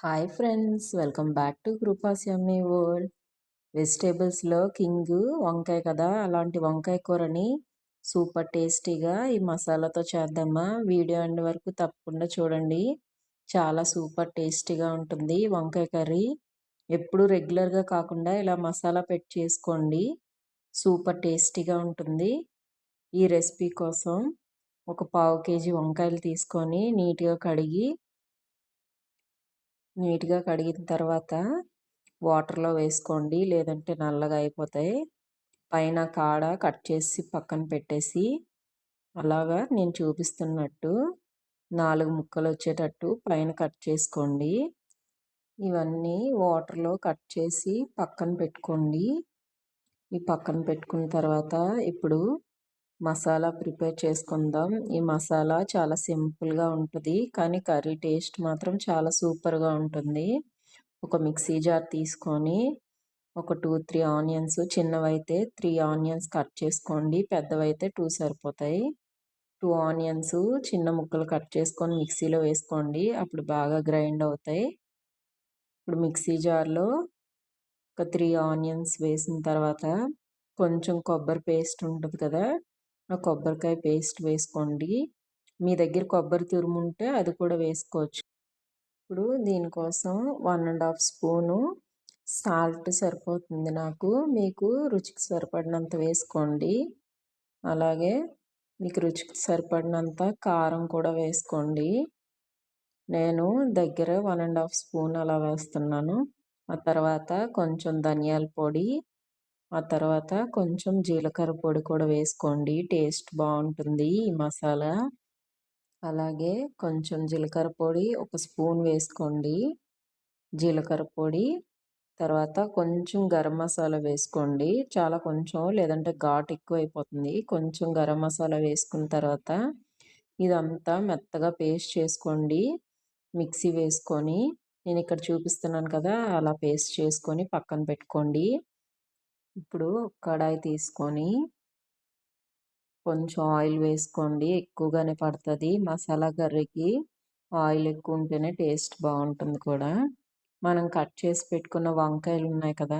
Hi friends, welcome back to Kripa's yummy world. వెజిటేబుల్స్లో king వంకాయ కదా, అలాంటి వంకాయ కూరని సూపర్ టేస్టీగా ఈ మసాలాతో చేద్దామా. వీడియో ఎండ్ వరకు తప్పకుండా చూడండి. చాలా సూపర్ టేస్టీగా ఉంటుంది వంకాయ కర్రీ. ఎప్పుడు రెగ్యులర్గా కాకుండా ఇలా మసాలా పెట్టి చేసుకోండి, సూపర్ టేస్టీగా ఉంటుంది. ఈ రెసిపీ కోసం ఒక పావు కేజీ వంకాయలు తీసుకొని నీట్గా కడిగిన తర్వాత వాటర్లో వేసుకోండి, లేదంటే నల్లగా అయిపోతాయి. పైన కాడ కట్ చేసి పక్కన పెట్టేసి, అలాగా నేను చూపిస్తున్నట్టు 4 ముక్కలు వచ్చేటట్టు పైన కట్ చేసుకోండి. ఇవన్నీ వాటర్లో కట్ చేసి పక్కన పెట్టుకోండి. ఈ పక్కన పెట్టుకున్న తర్వాత ఇప్పుడు మసాలా ప్రిపేర్ చేసుకుందాం. ఈ మసాలా చాలా సింపుల్గా ఉంటుంది, కానీ కర్రీ టేస్ట్ మాత్రం చాలా సూపర్గా ఉంటుంది. ఒక మిక్సీ జార్ తీసుకొని ఒక 2-3 ఆనియన్స్, చిన్నవైతే 3 ఆనియన్స్ కట్ చేసుకోండి, పెద్దవైతే 2 సరిపోతాయి. 2 ఆనియన్స్ చిన్న ముక్కలు కట్ చేసుకొని మిక్సీలో వేసుకోండి, అప్పుడు బాగా గ్రైండ్ అవుతాయి. ఇప్పుడు మిక్సీ జార్లో ఒక 3 ఆనియన్స్ వేసిన తర్వాత కొంచెం కొబ్బరి పేస్ట్ ఉంటుంది కదా, ఆ కొబ్బరికాయ పేస్ట్ వేసుకోండి. మీ దగ్గర కొబ్బరి తురుము ఉంటే అది కూడా వేసుకోవచ్చు. ఇప్పుడు దీనికోసం 1½ స్పూను సాల్ట్ సరిపోతుంది నాకు. మీకు రుచికి సరిపడినంత వేసుకోండి. అలాగే మీకు రుచికి సరిపడినంత కారం కూడా వేసుకోండి. నేను దగ్గర 1½ స్పూన్ అలా వేస్తున్నాను. ఆ తర్వాత కొంచెం ధనియాల పొడి, ఆ తర్వాత కొంచెం జీలకర్ర పొడి కూడా వేసుకోండి, టేస్ట్ బాగుంటుంది ఈ మసాలా. అలాగే కొంచెం జీలకర్ర పొడి 1 స్పూన్ వేసుకోండి, జీలకర్ర పొడి. తర్వాత కొంచెం గరం మసాలా వేసుకోండి, చాలా కొంచెం, లేదంటే ఘాటు ఎక్కువైపోతుంది. కొంచెం గరం మసాలా వేసుకున్న తర్వాత ఇదంతా మెత్తగా పేస్ట్ చేసుకోండి. మిక్సీ వేసుకొని, నేను ఇక్కడ చూపిస్తున్నాను కదా, అలా పేస్ట్ చేసుకొని పక్కన పెట్టుకోండి. ఇప్పుడు కడాయి తీసుకొని కొంచెం ఆయిల్ వేసుకోండి, ఎక్కువగానే పడుతుంది మసాలా కర్రీకి. ఆయిల్ ఎక్కువ ఉంటేనే టేస్ట్ బాగుంటుంది కూడా. మనం కట్ చేసి పెట్టుకున్న వంకాయలు ఉన్నాయి కదా,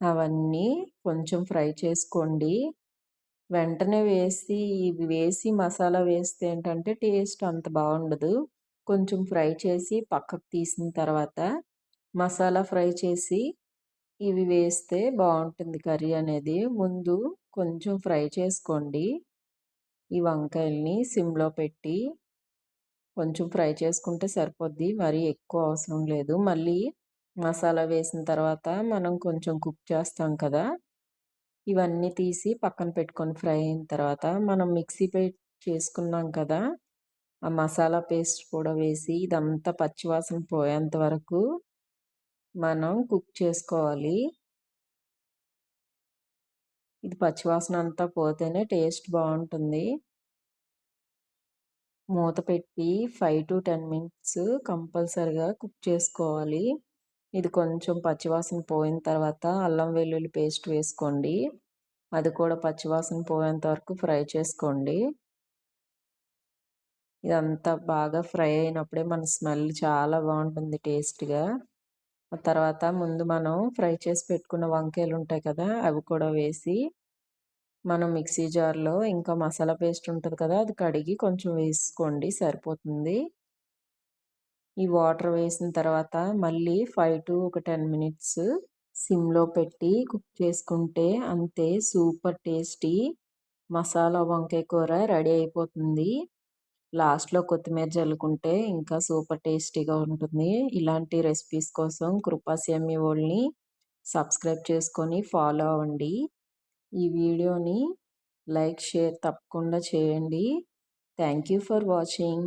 అవన్నీ కొంచెం ఫ్రై చేసుకోండి. వెంటనే ఇవి వేసి మసాలా వేస్తే ఏంటంటే టేస్ట్ అంత బాగుండదు. కొంచెం ఫ్రై చేసి పక్కకు తీసిన తర్వాత మసాలా ఫ్రై చేసి ఇవి వేస్తే బాగుంటుంది కర్రీ అనేది. ముందు కొంచెం ఫ్రై చేసుకోండి. ఈ వంకాయల్ని సిమ్లో పెట్టి కొంచెం ఫ్రై చేసుకుంటే సరిపోద్ది, మరీ ఎక్కువ అవసరం లేదు. మళ్ళీ మసాలా వేసిన తర్వాత మనం కొంచెం కుక్ చేస్తాం కదా, ఇవన్నీ తీసి పక్కన పెట్టుకొని ఫ్రై అయిన తర్వాత మనం మిక్సీ చేసుకున్నాం కదా, ఆ మసాలా పేస్ట్ కూడా వేసి ఇదంతా పచ్చివాసన పోయేంత వరకు మనం కుక్ చేసుకోవాలి. ఇది పచ్చివాసన అంతా పోతేనే టేస్ట్ బాగుంటుంది. మూత పెట్టి 5 to 10 మినిట్స్ కంపల్సరిగా కుక్ చేసుకోవాలి. ఇది కొంచెం పచ్చివాసన పోయిన తర్వాత అల్లం వెల్లుల్లి పేస్ట్ వేసుకోండి, అది కూడా పచ్చివాసన పోయేంత వరకు ఫ్రై చేసుకోండి. ఇదంతా బాగా ఫ్రై అయినప్పుడే మన స్మెల్ చాలా బాగుంటుంది టేస్ట్గా. ఆ తర్వాత ముందు మనం ఫ్రై చేసి పెట్టుకున్న వంకాయలు ఉంటాయి కదా, అవి కూడా వేసి మనం మిక్సీ జార్లో ఇంకా మసాలా పేస్ట్ ఉంటుంది కదా, అది కడిగి కొంచెం వేసుకోండి, సరిపోతుంది. ఈ వాటర్ వేసిన తర్వాత మళ్ళీ 5 to 10 మినిట్స్ సిమ్లో పెట్టి కుక్ చేసుకుంటే అంతే, సూపర్ టేస్టీ మసాలా వంకాయ కూర రెడీ అయిపోతుంది. లాస్ట్లో కొత్తిమీర జల్లుకుంటే ఇంకా సూపర్ టేస్టీగా ఉంటుంది. ఇలాంటి రెసిపీస్ కోసం కృపాస్ యమ్మీ వరల్డ్ని సబ్స్క్రైబ్ చేసుకొని ఫాలో అవ్వండి. ఈ వీడియోని లైక్, షేర్ తప్పకుండా చేయండి. Thank you for watching.